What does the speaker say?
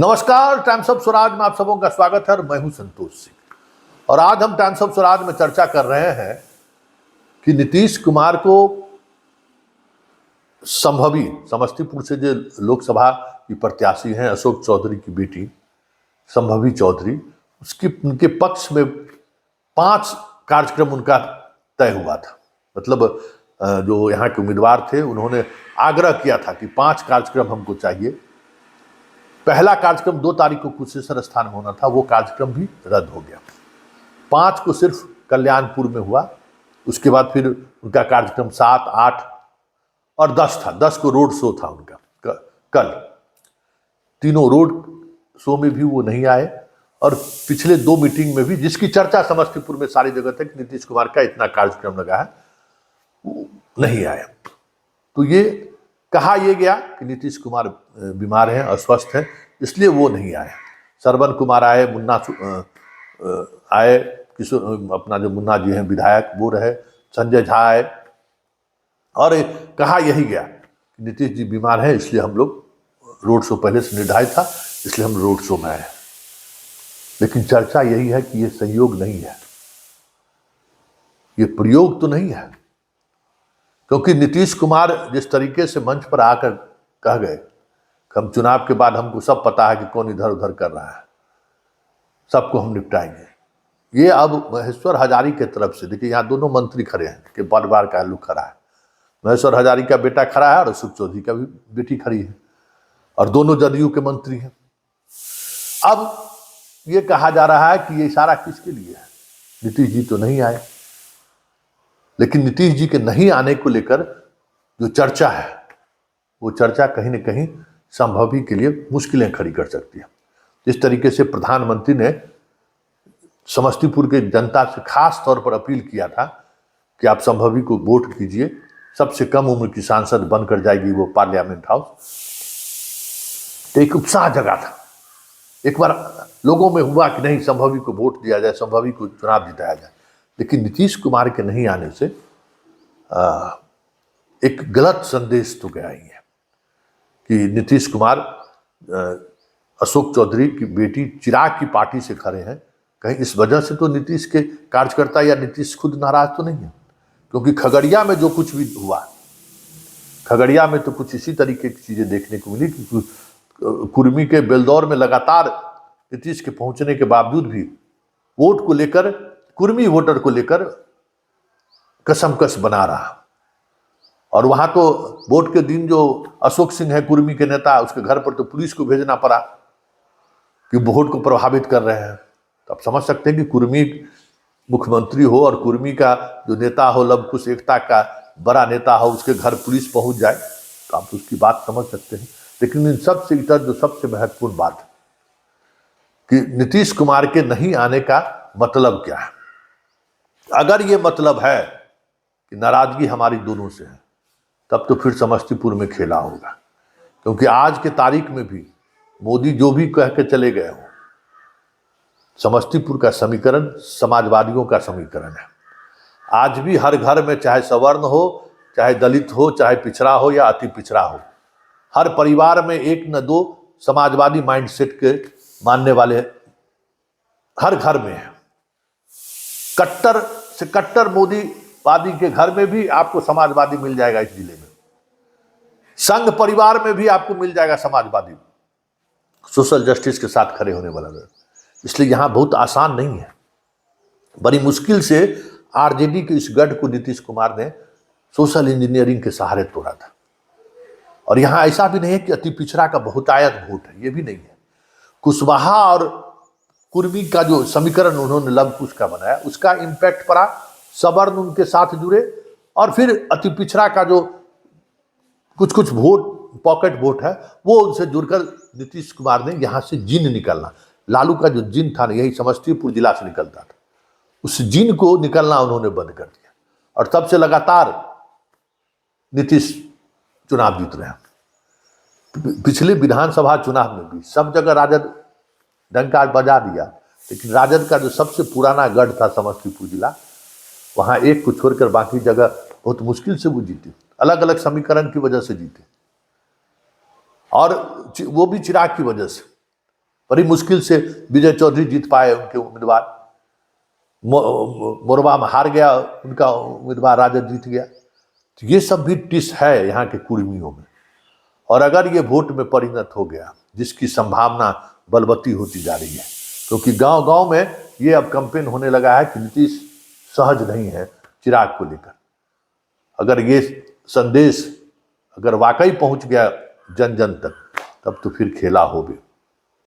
नमस्कार, times of Swaraj में आप सबों का स्वागत है और मैं हूं संतोष सिंह। और आज हम टाइम्स ऑफ स्वराज में चर्चा कर रहे हैं कि नीतीश कुमार को संभवी समस्तीपुर से जो लोकसभा की प्रत्याशी हैं अशोक चौधरी की बेटी संभवी चौधरी, उनके पक्ष में 5 कार्यक्रम उनका तय हुआ था। मतलब जो यहाँ के उम्मीदवार थे उन्होंने आग्रह किया था कि 5 कार्यक्रम हमको चाहिए। पहला कार्यक्रम 2 तारीख को कुशेश्वर स्थान में होना था, वो कार्यक्रम भी रद्द हो गया। 5 को सिर्फ कल्याणपुर में हुआ। उसके बाद फिर उनका कार्यक्रम 7, 8 और 10 था। 10 को रोड शो था उनका कल। तीनों रोड शो में भी वो नहीं आए और पिछले 2 मीटिंग में भी, जिसकी चर्चा समस्तीपुर में सारी जगह थी कि नीतीश कुमार का इतना कार्यक्रम लगा है, वो नहीं आया। तो ये कहा यह गया कि नीतीश कुमार बीमार हैं, अस्वस्थ हैं, इसलिए वो नहीं आए। श्रवण कुमार आए, मुन्ना आए, किशोर अपना जो मुन्ना जी हैं विधायक वो रहे, संजय झा आए। और कहा यही गया कि नीतीश जी बीमार हैं, इसलिए हम लोग रोड शो पहले से निर्धारित था, इसलिए हम रोड शो में आए। लेकिन चर्चा यही है कि ये संयोग नहीं है, ये प्रयोग तो नहीं है। क्योंकि नीतीश कुमार जिस तरीके से मंच पर आकर कह गए कि हम चुनाव के बाद हमको सब पता है कि कौन इधर उधर कर रहा है, सबको हम निपटाएंगे, ये अब महेश्वर हजारी के तरफ से, देखिए यहाँ दोनों मंत्री खड़े हैं कि बार का लुक खड़ा है। महेश्वर हजारी का बेटा खड़ा है और अशोक चौधरी का भी बेटी खड़ी है और दोनों जदयू के मंत्री हैं। अब ये कहा जा रहा है कि ये इशारा किसके लिए है? नीतीश जी तो नहीं आए, लेकिन नीतीश जी के नहीं आने को लेकर जो चर्चा है वो चर्चा कहीं न कहीं संभवी के लिए मुश्किलें खड़ी कर सकती है। जिस तरीके से प्रधानमंत्री ने समस्तीपुर के जनता से खास तौर पर अपील किया था कि आप संभवी को वोट कीजिए, सबसे कम उम्र की सांसद बनकर जाएगी वो पार्लियामेंट हाउस, तो एक उत्साह जगा था। एक बार लोगों में हुआ कि नहीं, संभवी को वोट दिया जाए, संभवी को चुनाव जिताया जाए। लेकिन नीतीश कुमार के नहीं आने से एक गलत संदेश तो गया ही है कि नीतीश कुमार अशोक चौधरी की बेटी चिराग की पार्टी से खड़े हैं। कहीं इस वजह से तो नीतीश के कार्यकर्ता या नीतीश खुद नाराज तो नहीं है? क्योंकि खगड़िया में जो कुछ भी हुआ, खगड़िया में तो कुछ इसी तरीके की चीजें देखने को मिली कि कुर्मी के बेलदौर में लगातार नीतीश के पहुंचने के बावजूद भी वोट को लेकर, कुर्मी वोटर को लेकर कसमकस बना रहा। और वहां तो वोट के दिन जो अशोक सिंह है कुर्मी के नेता, उसके घर पर तो पुलिस को भेजना पड़ा कि वोट को प्रभावित कर रहे हैं। तो आप समझ सकते हैं कि कुर्मी मुख्यमंत्री हो और कुर्मी का जो नेता हो, लव कुश एकता का बड़ा नेता हो, उसके घर पुलिस पहुंच जाए तो आप उसकी बात समझ सकते हैं। लेकिन इन सबसे इतर जो सबसे महत्वपूर्ण बात है कि नीतीश कुमार के नहीं आने का मतलब क्या है। अगर ये मतलब है कि नाराजगी हमारी दोनों से है, तब तो फिर समस्तीपुर में खेला होगा। क्योंकि आज के तारीख में भी मोदी जो भी कह के चले गए हों, समस्तीपुर का समीकरण समाजवादियों का समीकरण है। आज भी हर घर में, चाहे सवर्ण हो, चाहे दलित हो, चाहे पिछड़ा हो या अति पिछड़ा हो, हर परिवार में 1 न 2 समाजवादी माइंडसेट के मानने वाले हर घर में है। कट्टर से कट्टर मोदीवादी के घर में भी आपको समाजवादी मिल जाएगा। इस जिले में संघ परिवार में भी आपको मिल जाएगा समाजवादी, सोशल जस्टिस के साथ खड़े होने वाला लोग। इसलिए यहां बहुत आसान नहीं है। बड़ी मुश्किल से आरजेडी के इस गढ़ को नीतीश कुमार ने सोशल इंजीनियरिंग के सहारे तोड़ा था। और यहां ऐसा भी नहीं है कि अति पिछड़ा का बहुतायत वोट है, ये भी नहीं है। कुशवाहा और कुर्मी का जो समीकरण उन्होंने लव कुश का बनाया, उसका इंपैक्ट पड़ा, सवर्ण उनके साथ जुड़े, और फिर अति पिछड़ा का जो कुछ वोट, पॉकेट वोट है, वो उनसे जुड़कर नीतीश कुमार ने यहां से जिन निकलना, लालू का जो जिन था ना, यही समस्तीपुर जिला से निकलता था, उस जिन को निकलना उन्होंने बंद कर दिया। और तब से लगातार नीतीश चुनाव जीत रहे हैं। पिछले विधानसभा चुनाव में भी सब जगह राजद डंका बजा दिया, लेकिन राजद का जो सबसे पुराना गढ़ था समस्तीपुर जिला, वहां एक को छोड़कर बाकी जगह बहुत मुश्किल से वो जीते, अलग अलग समीकरण की वजह से जीते, और वो भी चिराग की वजह से। बड़ी मुश्किल से विजय चौधरी जीत पाए उनके उम्मीदवार, मोरबा में हार गया उनका उम्मीदवार, राजद जीत गया। तो ये सब भी टिस है यहाँ के कुर्मियों में। और अगर ये वोट में परिणत हो गया, जिसकी संभावना बलवती होती जा रही है, क्योंकि गांव गांव में ये अब कैंपेन होने लगा है कि नीतीश सहज नहीं है चिराग को लेकर। अगर ये संदेश अगर वाकई पहुंच गया जन जन तक, तब तो फिर खेला हो भी।